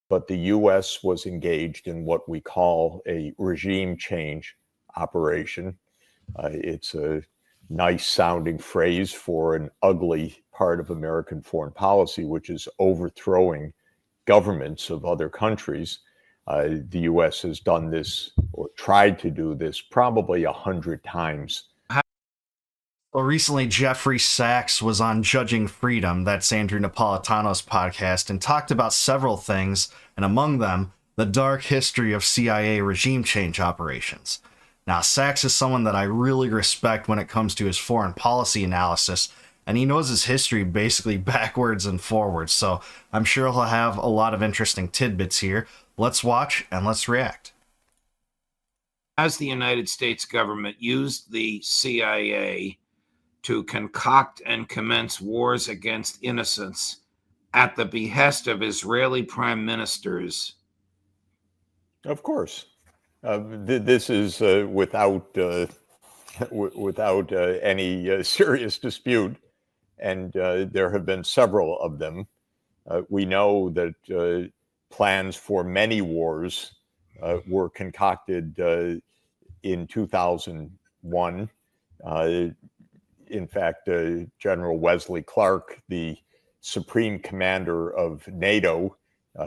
but the U.S. was engaged in what we call a regime change operation. It's a nice sounding phrase for an ugly part of American foreign policy, which is overthrowing governments of other countries. The U.S. has done this or tried to do this probably 100 times. Well, recently, Jeffrey Sachs was on Judging Freedom, that's Andrew Napolitano's podcast, and talked about several things, and among them, the dark history of CIA regime change operations. Now, Sachs is someone that I really respect when it comes to his foreign policy analysis, and he knows his history basically backwards and forwards, so I'm sure he'll have a lot of interesting tidbits here. Let's watch and let's react. As the United States government used the CIA to concoct and commence wars against innocents at the behest of Israeli prime ministers? Of course. This is without any serious dispute, and there have been several of them. We know that plans for many wars were concocted in 2001. In fact, General Wesley Clark, the supreme commander of NATO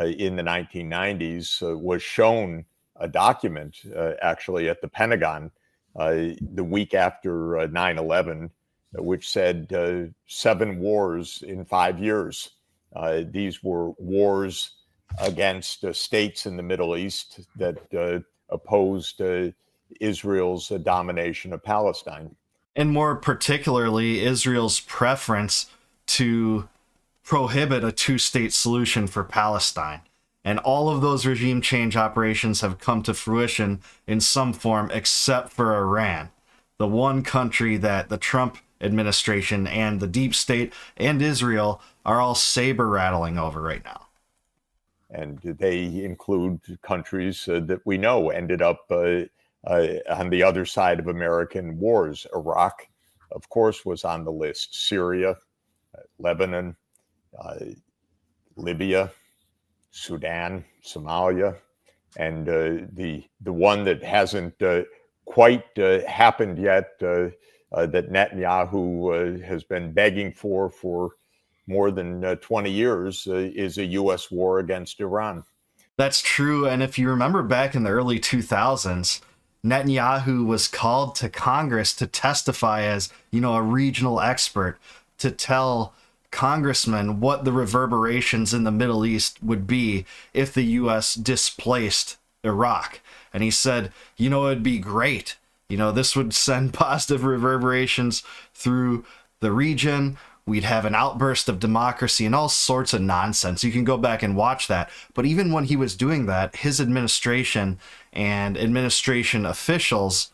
in the 1990s, was shown a document actually at the Pentagon the week after 9/11, which said 7 wars in 5 years. These were wars against states in the Middle East that opposed Israel's domination of Palestine. And more particularly, Israel's preference to prohibit a two-state solution for Palestine. And all of those regime change operations have come to fruition in some form, except for Iran, the one country that the Trump administration and the deep state and Israel are all saber-rattling over right now. And they include countries that we know ended up on the other side of American wars. Iraq, of course, was on the list. Syria, Lebanon, Libya, Sudan, Somalia, and the one that hasn't quite happened yet, that Netanyahu has been begging for more than 20 years, is a U.S. war against Iran. That's true, and if you remember back in the early 2000s, Netanyahu was called to Congress to testify as, a regional expert to tell congressmen what the reverberations in the Middle East would be if the U.S. displaced Iraq. And he said, it'd be great. This would send positive reverberations through the region. We'd have an outburst of democracy and all sorts of nonsense. You can go back and watch that. But even when he was doing that, his administration and administration officials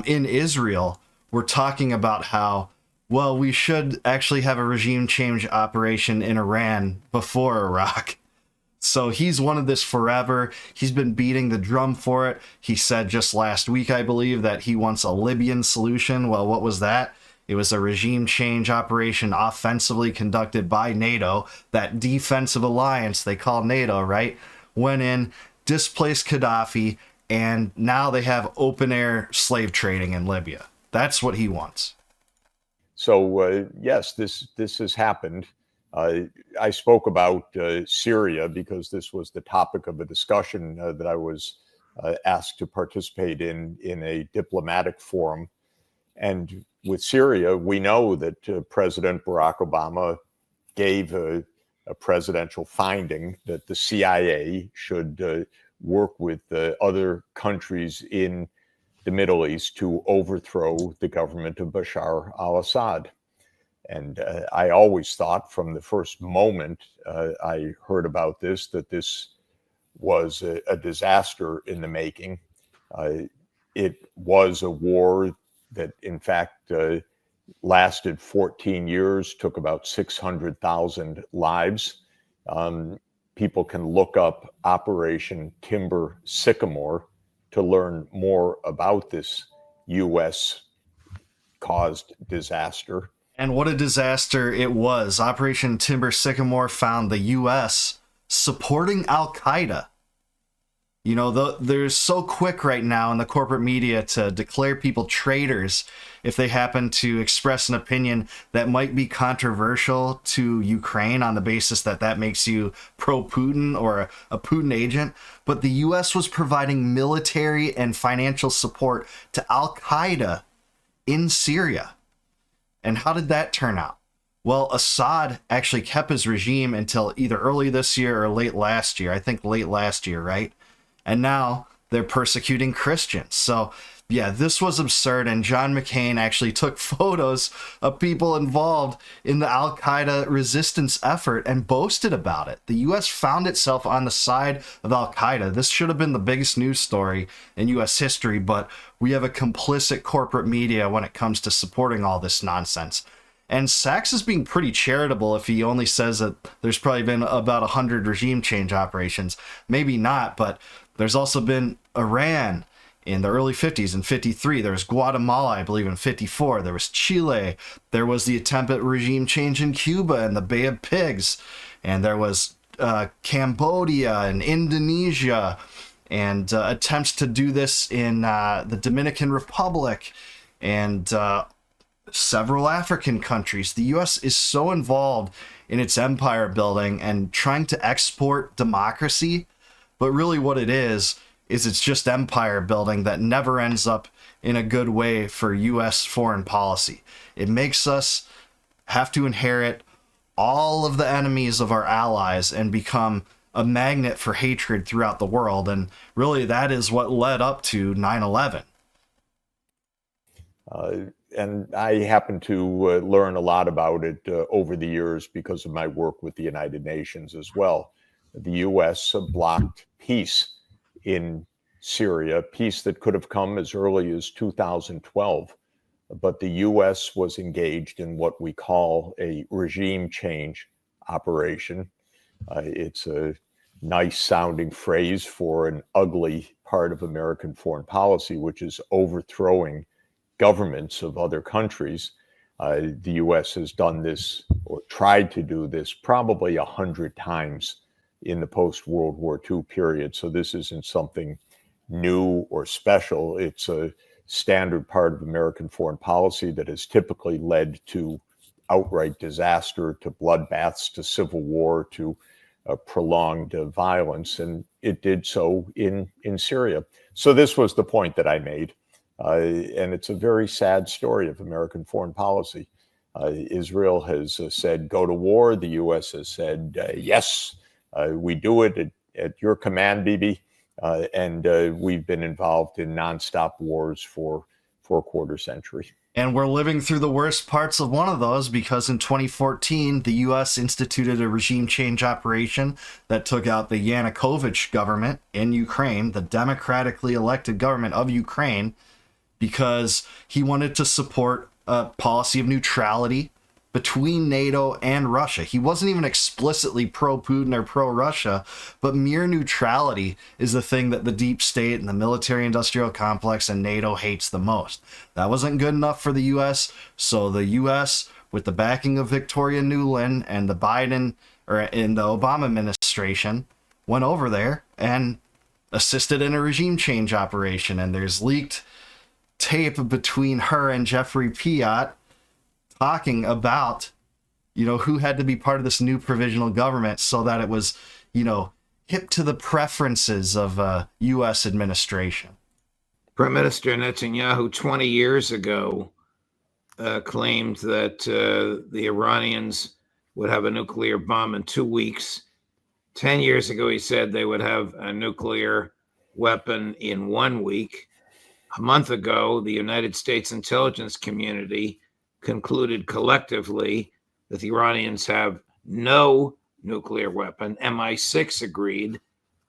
in Israel were talking about how, well, we should actually have a regime change operation in Iran before Iraq. So he's wanted this forever. He's been beating the drum for it. He said just last week, I believe, that he wants a Libyan solution. Well, what was that? It was a regime change operation offensively conducted by NATO, that defensive alliance they call NATO, right? Went in, displaced Gaddafi, and now they have open-air slave trading in Libya. That's what he wants. So, yes, this has happened. I spoke about Syria because this was the topic of a discussion that I was asked to participate in a diplomatic forum. And with Syria, we know that President Barack Obama gave a presidential finding that the CIA should work with other countries in the Middle East to overthrow the government of Bashar al-Assad. And I always thought from the first moment I heard about this that this was a disaster in the making. It was a war that, in fact, lasted 14 years, took about 600,000 lives. People can look up Operation Timber Sycamore to learn more about this U.S.-caused disaster. And what a disaster it was. Operation Timber Sycamore found the U.S. supporting Al-Qaeda. You know, they're so quick right now in the corporate media to declare people traitors if they happen to express an opinion that might be controversial to Ukraine on the basis that that makes you pro-Putin or a Putin agent. But the U.S. was providing military and financial support to Al-Qaeda in Syria. And how did that turn out? Well, Assad actually kept his regime until either early this year or late last year. I think late last year, right? And now they're persecuting Christians. So, yeah, this was absurd. And John McCain actually took photos of people involved in the Al-Qaeda resistance effort and boasted about it. The U.S. found itself on the side of Al-Qaeda. This should have been the biggest news story in U.S. history, but we have a complicit corporate media when it comes to supporting all this nonsense. And Sachs is being pretty charitable if he only says that there's probably been about 100 regime change operations. Maybe not, but there's also been Iran in the early 50s in 53. There was Guatemala, I believe, in 54. There was Chile. There was the attempt at regime change in Cuba and the Bay of Pigs. And there was Cambodia and Indonesia and attempts to do this in the Dominican Republic and several African countries. The U.S. is so involved in its empire building and trying to export democracy, but really what it is it's just empire building that never ends up in a good way for U.S. foreign policy. It makes us have to inherit all of the enemies of our allies and become a magnet for hatred throughout the world. And really that is what led up to 9/11. And I happen to learn a lot about it over the years because of my work with the United Nations as well. The U.S. blocked peace in Syria, peace that could have come as early as 2012. But the U.S. was engaged in what we call a regime change operation. It's a nice sounding phrase for an ugly part of American foreign policy, which is overthrowing governments of other countries. The U.S. has done this or tried to do this probably 100 times in the post-World War II period. So this isn't something new or special. It's a standard part of American foreign policy that has typically led to outright disaster, to bloodbaths, to civil war, to prolonged violence. And it did so in Syria. So this was the point that I made. And it's a very sad story of American foreign policy. Israel has said, go to war. The U.S. has said, yes, we do it at your command, Bibi. And we've been involved in nonstop wars for a quarter century. And we're living through the worst parts of one of those because in 2014, the U.S. instituted a regime change operation that took out the Yanukovych government in Ukraine, the democratically elected government of Ukraine, because he wanted to support a policy of neutrality between NATO and Russia. He wasn't even explicitly pro-Putin or pro-Russia, but mere neutrality is the thing that the deep state and the military-industrial complex and NATO hates the most. That wasn't good enough for the U.S., so the U.S., with the backing of Victoria Nuland and the Biden or in the Obama administration, went over there and assisted in a regime change operation. And there's leaked tape between her and Jeffrey Piat talking about, who had to be part of this new provisional government so that it was, hip to the preferences of U.S. administration. Prime Minister Netanyahu 20 years ago claimed that the Iranians would have a nuclear bomb in 2 weeks. 10 years ago, he said they would have a nuclear weapon in 1 week. A month ago, the United States intelligence community concluded collectively that the Iranians have no nuclear weapon. MI6 agreed.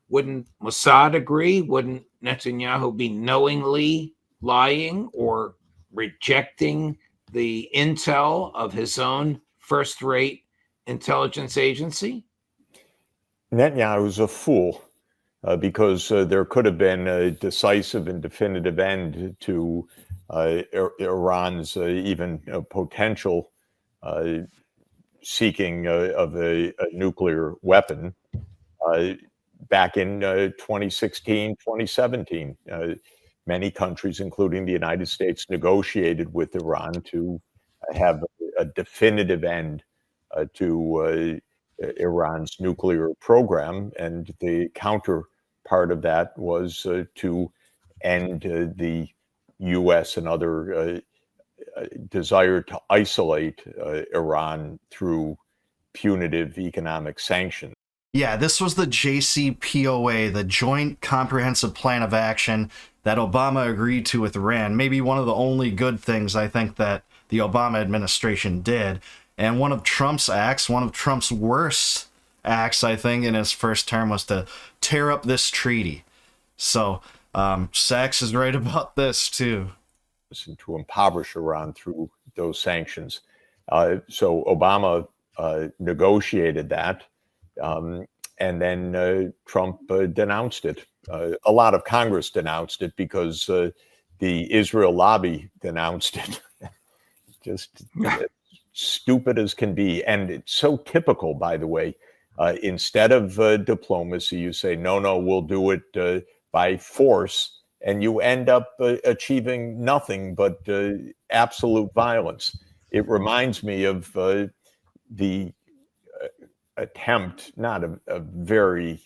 Wouldn't Mossad agree? Wouldn't Netanyahu be knowingly lying or rejecting the intel of his own first-rate intelligence agency? Netanyahu's a fool because there could have been a decisive and definitive end to Iran's even potential seeking of a nuclear weapon. back in 2016, 2017. Many countries, including the United States, negotiated with Iran to have a definitive end to Iran's nuclear program. And the counterpart of that was to end the U.S. and other desire to isolate Iran through punitive economic sanctions. Yeah, this was the JCPOA, the Joint Comprehensive Plan of Action that Obama agreed to with Iran. Maybe one of the only good things I think that the Obama administration did. And one of Trump's acts, one of Trump's worst acts, I think, in his first term was to tear up this treaty. So Sachs is right about this, too. To impoverish Iran through those sanctions. So Obama negotiated that, and then Trump denounced it. A lot of Congress denounced it because the Israel lobby denounced it. Just stupid as can be. And it's so typical, by the way. Instead of diplomacy, you say, no, we'll do it by force. And you end up achieving nothing but absolute violence. It reminds me of the attempt, not a very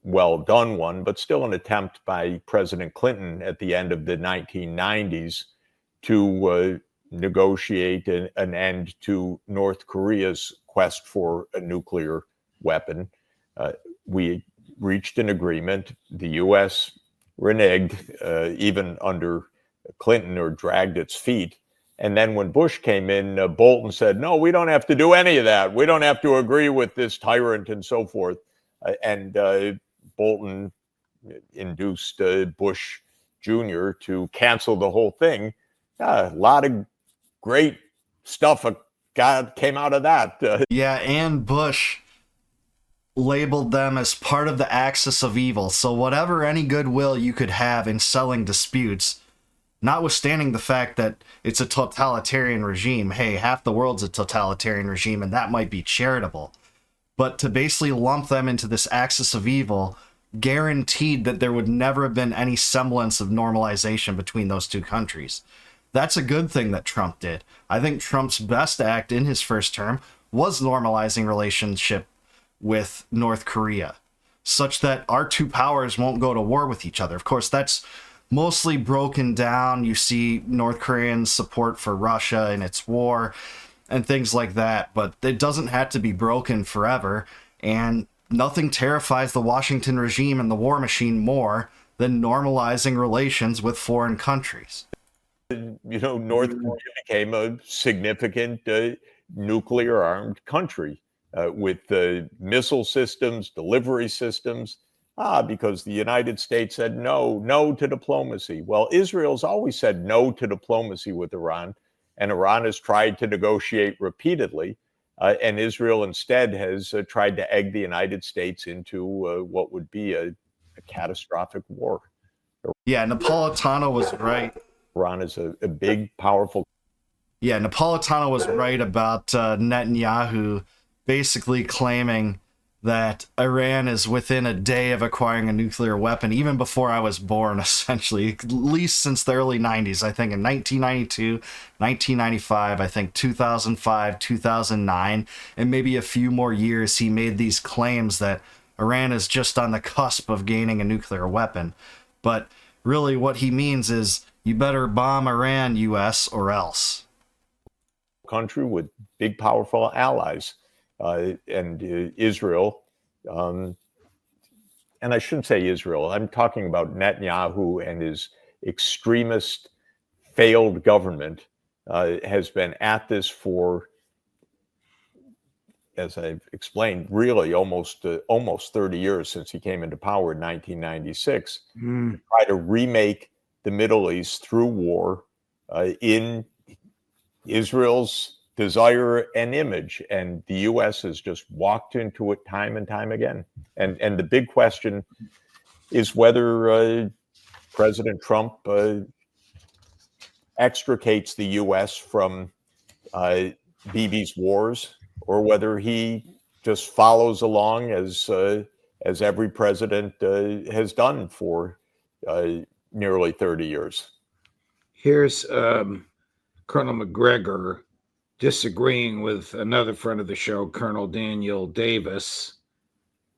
well done one, but still an attempt by President Clinton at the end of the 1990s to negotiate an end to North Korea's quest for a nuclear weapon. We reached an agreement. The U.S. reneged, even under Clinton, or dragged its feet. And then when Bush came in, Bolton said, no, we don't have to do any of that. We don't have to agree with this tyrant and so forth. And Bolton induced Bush Jr. to cancel the whole thing. A lot of great stuff came out of that. Yeah, and Bush labeled them as part of the axis of evil. So whatever any goodwill you could have in selling disputes, notwithstanding the fact that it's a totalitarian regime, hey, half the world's a totalitarian regime, and that might be charitable. But to basically lump them into this axis of evil guaranteed that there would never have been any semblance of normalization between those two countries. That's a good thing that Trump did. I think Trump's best act in his first term was normalizing relationship with North Korea, such that our two powers won't go to war with each other. Of course, that's mostly broken down. You see North Korean support for Russia in its war and things like that, but it doesn't have to be broken forever. And nothing terrifies the Washington regime and the war machine more than normalizing relations with foreign countries. North Korea became a significant nuclear-armed country. With missile systems, delivery systems, because the United States said no to diplomacy. Well, Israel's always said no to diplomacy with Iran, and Iran has tried to negotiate repeatedly, and Israel instead has tried to egg the United States into what would be a catastrophic war. Yeah, Napolitano was right. Iran is a big, powerful. Yeah, Napolitano was right about Netanyahu basically claiming that Iran is within a day of acquiring a nuclear weapon, even before I was born, essentially, at least since the early 90s. I think in 1992, 1995, I think 2005, 2009, and maybe a few more years, he made these claims that Iran is just on the cusp of gaining a nuclear weapon. But really what he means is, you better bomb Iran, US, or else. Country with big, powerful allies. And Israel, and I shouldn't say Israel, I'm talking about Netanyahu and his extremist failed government has been at this for, as I've explained, really almost 30 years since he came into power in 1996, to try to remake the Middle East through war in Israel's desire and image, and the U.S. has just walked into it time and time again. And the big question is whether President Trump extricates the U.S. from Bibi's wars, or whether he just follows along as as every president has done for nearly 30 years. Here's Colonel McGregor disagreeing with another friend of the show, Colonel Daniel Davis,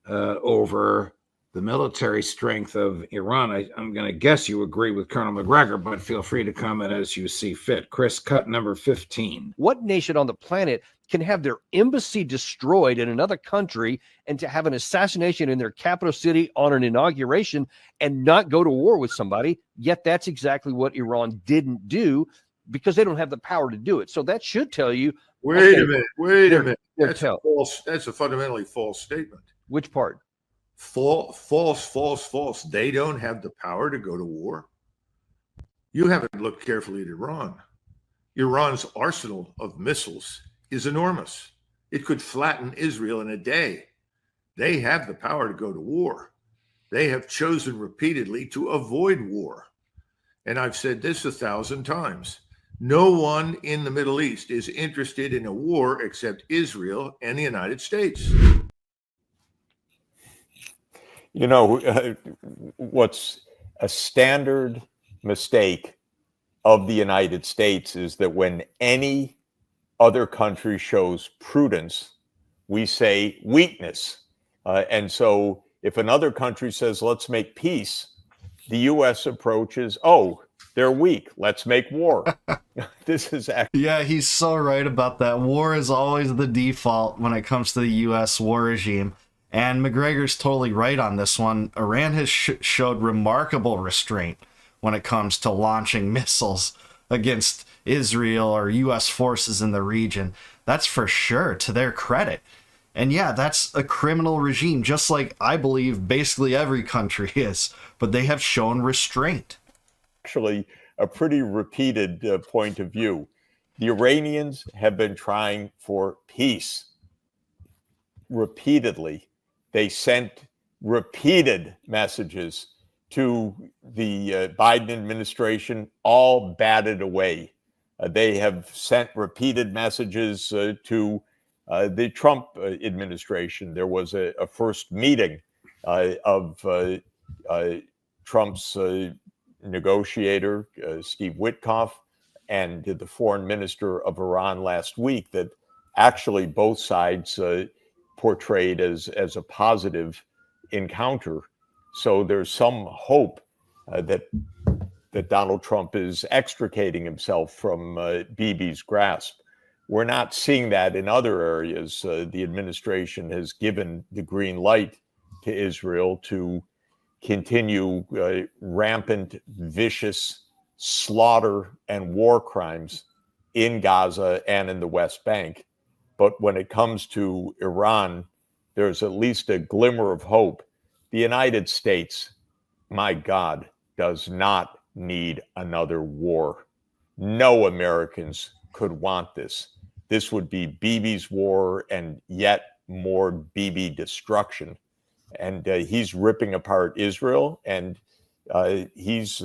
over the military strength of Iran. I'm going to guess you agree with Colonel McGregor, but feel free to comment as you see fit. Chris, cut number 15. What nation on the planet can have their embassy destroyed in another country and to have an assassination in their capital city on an inauguration and not go to war with somebody? Yet that's exactly what Iran didn't do, because they don't have the power to do it. So that should tell you. Wait a minute. That's a fundamentally false statement. Which part? False. They don't have the power to go to war. You haven't looked carefully at Iran. Iran's arsenal of missiles is enormous. It could flatten Israel in a day. They have the power to go to war. They have chosen repeatedly to avoid war. And I've said this 1,000 times. No one in the Middle East is interested in a war except Israel and the United States. You know, what's a standard mistake of the United States is that when any other country shows prudence, we say weakness. And so if another country says, let's make peace, the U.S. approach is, oh, they're weak, let's make war. This is actually... Yeah, he's so right about that. War is always the default when it comes to the U.S. war regime. And McGregor's totally right on this one. Iran has showed remarkable restraint when it comes to launching missiles against Israel or U.S. forces in the region. That's for sure, to their credit. And yeah, that's a criminal regime, just like I believe basically every country is. But they have shown restraint. Actually, a pretty repeated point of view. The Iranians have been trying for peace repeatedly. They sent repeated messages to the Biden administration, all batted away. They have sent repeated messages to the Trump administration. There was a first meeting of Trump's negotiator, Steve Witkoff, and the foreign minister of Iran last week that actually both sides portrayed as a positive encounter. So there's some hope that Donald Trump is extricating himself from Bibi's grasp. We're not seeing that in other areas. The administration has given the green light to Israel to continue rampant, vicious slaughter and war crimes in Gaza and in the West Bank. But when it comes to Iran, there's at least a glimmer of hope. The United States, my God, does not need another war. No Americans could want this. This would be Bibi's war and yet more Bibi destruction. And he's ripping apart Israel, and he's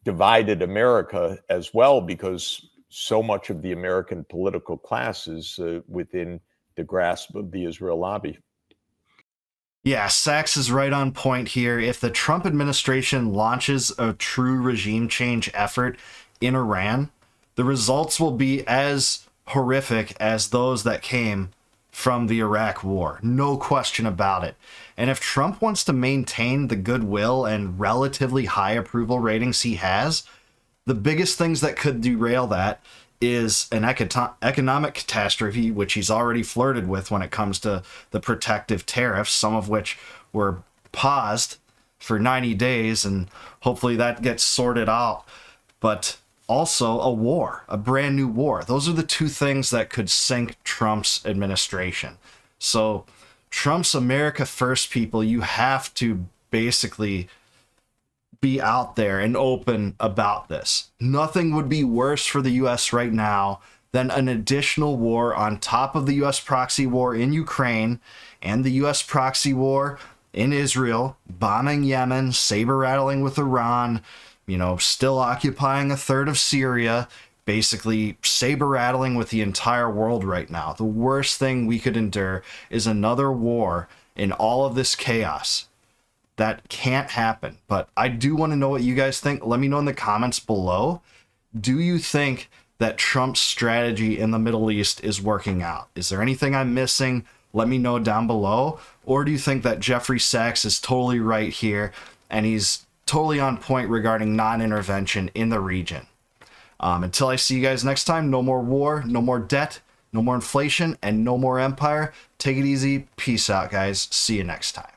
divided America as well, because so much of the American political class is within the grasp of the Israel lobby. Yeah, Sachs is right on point here. If the Trump administration launches a true regime change effort in Iran, the results will be as horrific as those that came from the Iraq war. No question about it. And if Trump wants to maintain the goodwill and relatively high approval ratings he has, the biggest things that could derail that is an economic catastrophe, which he's already flirted with when it comes to the protective tariffs, some of which were paused for 90 days, and hopefully that gets sorted out. But also a war, a brand new war. Those are the two things that could sink Trump's administration. So Trump's America First people, you have to basically be out there and open about this. Nothing would be worse for the U.S. right now than an additional war on top of the U.S. proxy war in Ukraine and the U.S. proxy war in Israel, bombing Yemen, saber-rattling with Iran, still occupying a third of Syria, basically saber-rattling with the entire world right now. The worst thing we could endure is another war in all of this chaos. That can't happen. But I do want to know what you guys think. Let me know in the comments below. Do you think that Trump's strategy in the Middle East is working out? Is there anything I'm missing? Let me know down below. Or do you think that Jeffrey Sachs is totally right here and he's totally on point regarding non-intervention in the region? Until I see you guys next time, no more war, no more debt, no more inflation, and no more empire. Take it easy. Peace out, guys. See you next time.